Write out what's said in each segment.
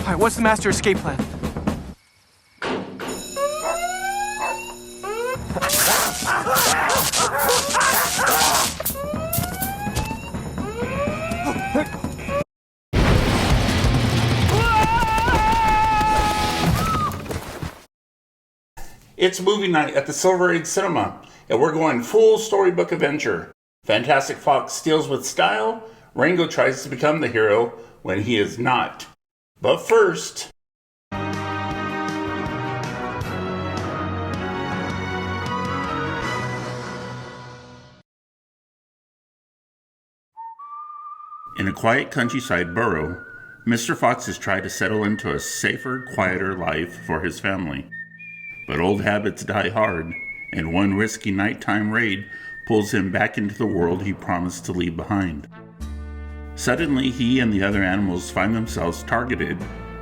right, what's the master escape plan? It's movie night at the Silver Age Cinema, and we're going full storybook adventure. Fantastic Fox steals with style. Rango tries to become the hero when he is not. But first... In a quiet countryside borough, Mr. Fox has tried to settle into a safer, quieter life for his family. But old habits die hard, and one risky nighttime raid pulls him back into the world he promised to leave behind. Suddenly, he and the other animals find themselves targeted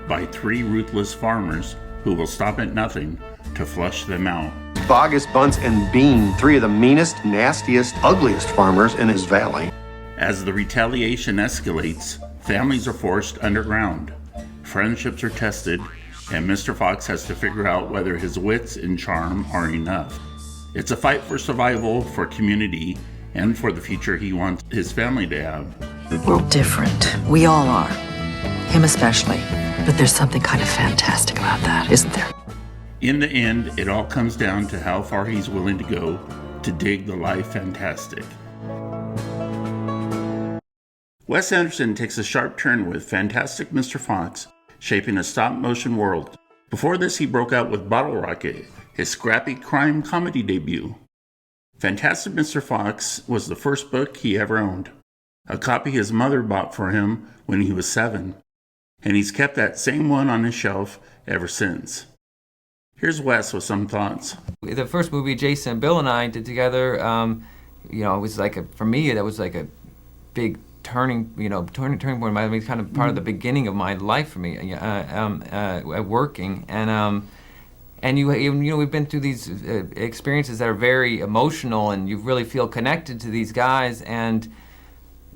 by 3 ruthless farmers who will stop at nothing to flush them out. Bogus, Bunce, and Bean, 3 of the meanest, nastiest, ugliest farmers in his valley. As the retaliation escalates, families are forced underground, friendships are tested, and Mr. Fox has to figure out whether his wits and charm are enough. It's a fight for survival, for community, and for the future he wants his family to have. We're different. We all are. Him especially. But there's something kind of fantastic about that, isn't there? In the end, it all comes down to how far he's willing to go to dig the life fantastic. Wes Anderson takes a sharp turn with Fantastic Mr. Fox, shaping a stop-motion world. Before this, he broke out with Bottle Rocket, his scrappy crime comedy debut. Fantastic Mr. Fox was the first book he ever owned, a copy his mother bought for him when he was 7, and he's kept that same one on his shelf ever since. Here's Wes with some thoughts. The first movie Jason and Bill and I did together, it was like for me, that was like a big turning point. I mean, kind of part of the beginning of my life for me, working, and we've been through these experiences that are very emotional, and you really feel connected to these guys, and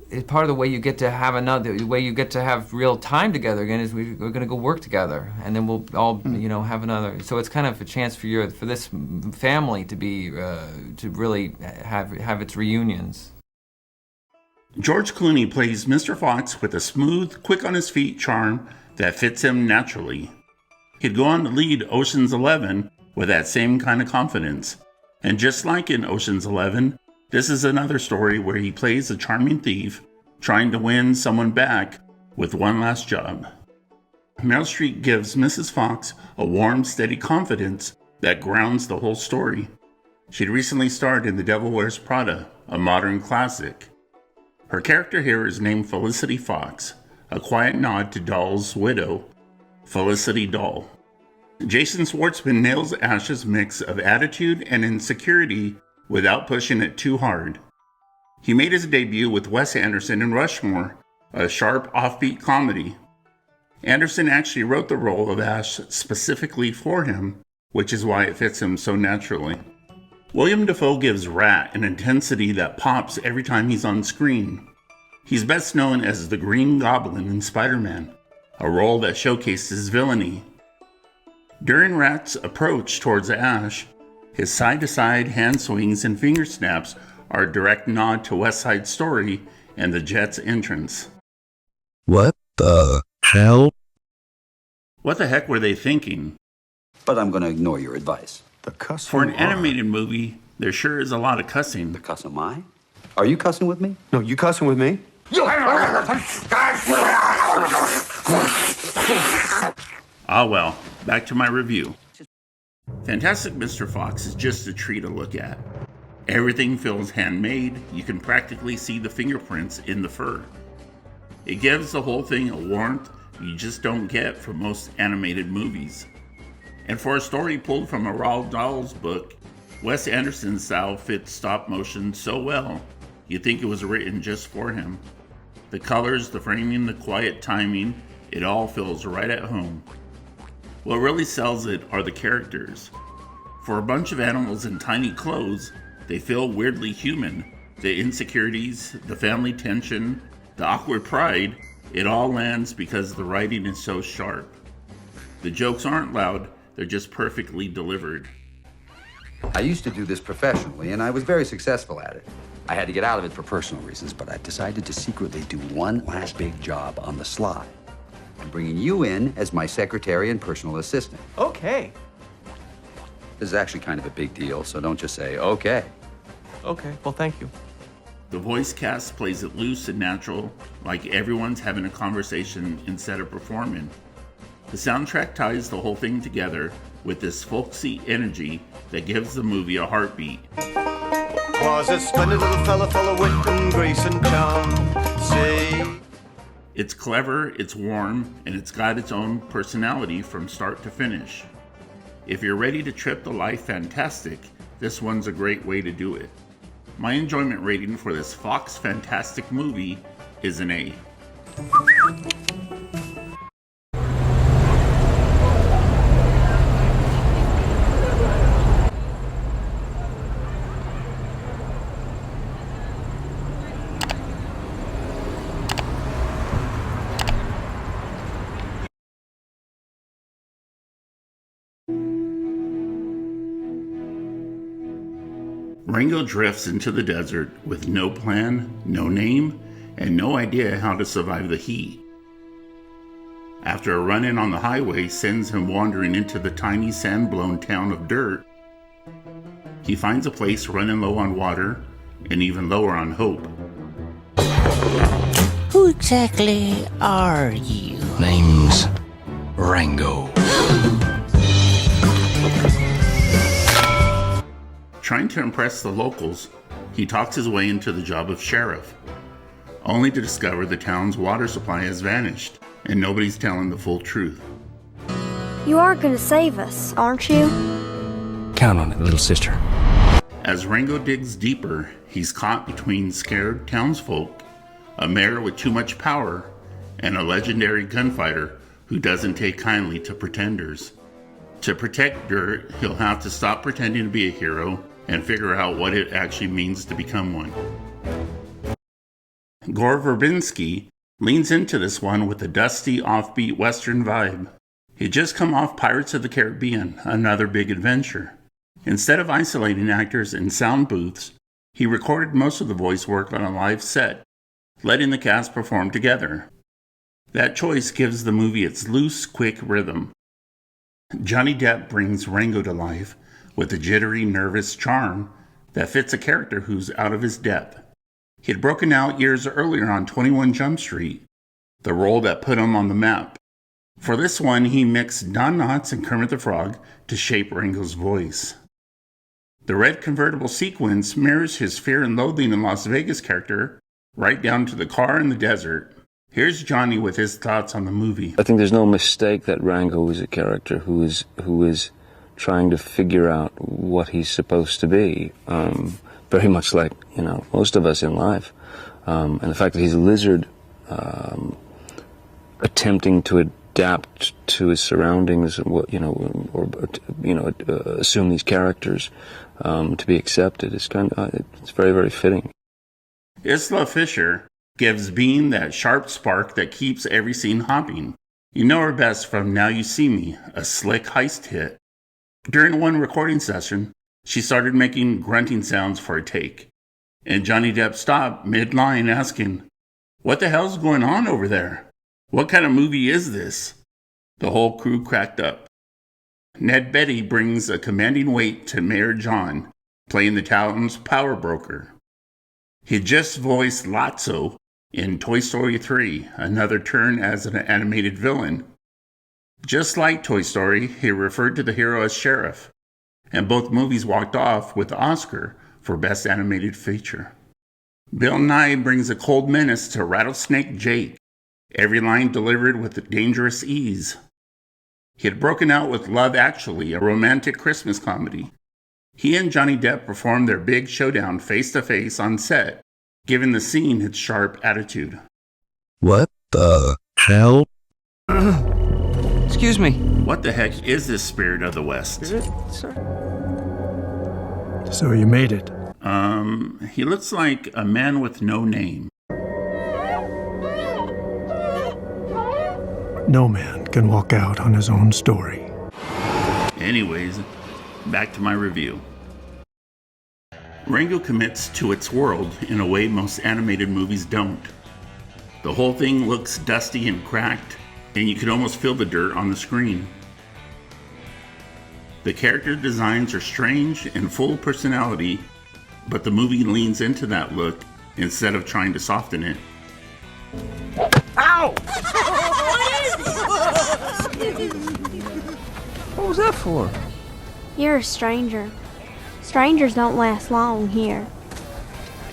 it's part of the way you get to have real time together again is we're going to go work together, and then we'll all have another. So it's kind of a chance for this family to be to really have its reunions. George Clooney plays Mr. Fox with a smooth, quick-on-his-feet charm that fits him naturally. He'd go on to lead Ocean's 11 with that same kind of confidence. And just like in Ocean's 11, this is another story where he plays a charming thief trying to win someone back with one last job. Meryl Streep gives Mrs. Fox a warm, steady confidence that grounds the whole story. She'd recently starred in The Devil Wears Prada, a modern classic. Her character here is named Felicity Fox, a quiet nod to Dahl's widow, Felicity Dahl. Jason Schwartzman nails Ash's mix of attitude and insecurity without pushing it too hard. He made his debut with Wes Anderson in Rushmore, a sharp, offbeat comedy. Anderson actually wrote the role of Ash specifically for him, which is why it fits him so naturally. William Dafoe gives Rat an intensity that pops every time he's on screen. He's best known as the Green Goblin in Spider-Man, a role that showcases villainy. During Rat's approach towards Ash, his side-to-side hand swings and finger snaps are a direct nod to West Side Story and the Jets' entrance. What the hell? What the heck were they thinking? But I'm going to ignore your advice. The cuss. For an animated movie, there sure is a lot of cussing. The cuss am I? Are you cussing with me? No, you cussing with me? Ah well, back to my review. Fantastic Mr. Fox is just a treat to look at. Everything feels handmade. You can practically see the fingerprints in the fur. It gives the whole thing a warmth you just don't get from most animated movies. And for a story pulled from a Roald Dahl's book, Wes Anderson's style fits stop motion so well, you'd think it was written just for him. The colors, the framing, the quiet timing, it all feels right at home. What really sells it are the characters. For a bunch of animals in tiny clothes, they feel weirdly human. The insecurities, the family tension, the awkward pride, it all lands because the writing is so sharp. The jokes aren't loud, they're just perfectly delivered. I used to do this professionally, and I was very successful at it. I had to get out of it for personal reasons, but I've decided to secretly do one last big job on the sly. I'm bringing you in as my secretary and personal assistant. Okay. This is actually kind of a big deal, so don't just say, okay. Okay, well, thank you. The voice cast plays it loose and natural, like everyone's having a conversation instead of performing. The soundtrack ties the whole thing together with this folksy energy that gives the movie a heartbeat. Was a splendid little fella full of wit and grace and charm. See? It's clever, it's warm, and it's got its own personality from start to finish. If you're ready to trip the life fantastic, this one's a great way to do it. My enjoyment rating for this Fox Fantastic movie is an A. Rango drifts into the desert with no plan, no name, and no idea how to survive the heat. After a run-in on the highway sends him wandering into the tiny sand-blown town of Dirt, he finds a place running low on water and even lower on hope. Who exactly are you? Name's Rango. Trying to impress the locals, he talks his way into the job of sheriff, only to discover the town's water supply has vanished and nobody's telling the full truth. You are going to save us, aren't you? Count on it, little sister. As Rango digs deeper, he's caught between scared townsfolk, a mayor with too much power, and a legendary gunfighter who doesn't take kindly to pretenders. To protect Dirt, he'll have to stop pretending to be a hero and figure out what it actually means to become one. Gore Verbinski leans into this one with a dusty, offbeat Western vibe. He'd just come off Pirates of the Caribbean, another big adventure. Instead of isolating actors in sound booths, he recorded most of the voice work on a live set, letting the cast perform together. That choice gives the movie its loose, quick rhythm. Johnny Depp brings Rango to life with a jittery, nervous charm that fits a character who's out of his depth. He had broken out years earlier on 21 Jump Street, the role that put him on the map. For this one, he mixed Don Knotts and Kermit the Frog to shape Rango's voice. The red convertible sequence mirrors his fear and loathing in Las Vegas character, right down to the car in the desert. Here's Johnny with his thoughts on the movie. I think there's no mistake that Rango is a character who is trying to figure out what he's supposed to be. Very much like, most of us in life. And the fact that he's a lizard, attempting to adapt to his surroundings, assume these characters to be accepted is it's very, very fitting. Isla Fisher gives Bean that sharp spark that keeps every scene hopping. You know her best from Now You See Me, a slick heist hit. During one recording session, she started making grunting sounds for a take, and Johnny Depp stopped mid-line asking, "What the hell's going on over there? What kind of movie is this?" The whole crew cracked up. Ned Beatty brings a commanding weight to Mayor John, playing the town's power broker. He just voiced Lotso in Toy Story 3, another turn as an animated villain. Just like Toy Story, he referred to the hero as Sheriff, and both movies walked off with the Oscar for Best Animated Feature. Bill Nye brings a cold menace to Rattlesnake Jake, every line delivered with dangerous ease. He had broken out with Love Actually, a romantic Christmas comedy. He and Johnny Depp performed their big showdown face-to-face on set, giving the scene its sharp attitude. What the hell? Excuse me. What the heck is this spirit of the West? Is it, sir? So you made it. He looks like a man with no name. no man can walk out on his own story. Anyways, back to my review. Rango commits to its world in a way most animated movies don't. The whole thing looks dusty and cracked, and you can almost feel the dirt on the screen. The character designs are strange and full of personality, but the movie leans into that look instead of trying to soften it. Ow! What was that for? You're a stranger. Strangers don't last long here.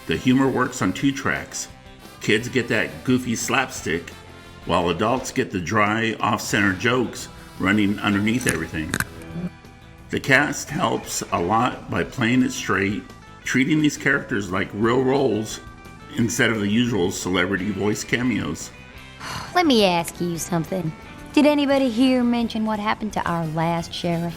The humor works on 2 tracks. Kids get that goofy slapstick, while adults get the dry, off-center jokes running underneath everything. The cast helps a lot by playing it straight, treating these characters like real roles instead of the usual celebrity voice cameos. Let me ask you something. Did anybody here mention what happened to our last sheriff?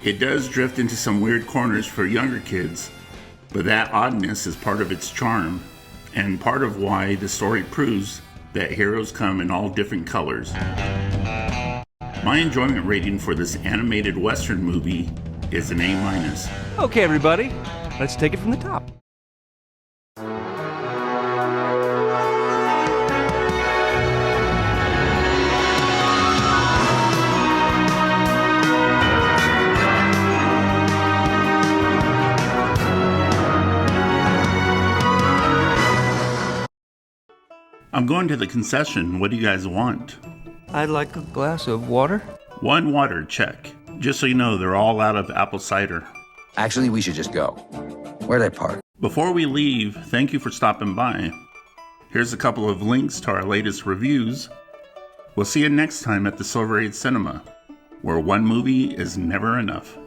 It does drift into some weird corners for younger kids, but that oddness is part of its charm, and part of why the story proves that heroes come in all different colors. My enjoyment rating for this animated Western movie is an A-. Okay, everybody, let's take it from the top. I'm going to the concession. What do you guys want? I'd like a glass of water. 1 water, check. Just so you know, they're all out of apple cider. Actually, we should just go. Where'd I park? Before we leave, thank you for stopping by. Here's a couple of links to our latest reviews. We'll see you next time at the Silver Age Cinema, where one movie is never enough.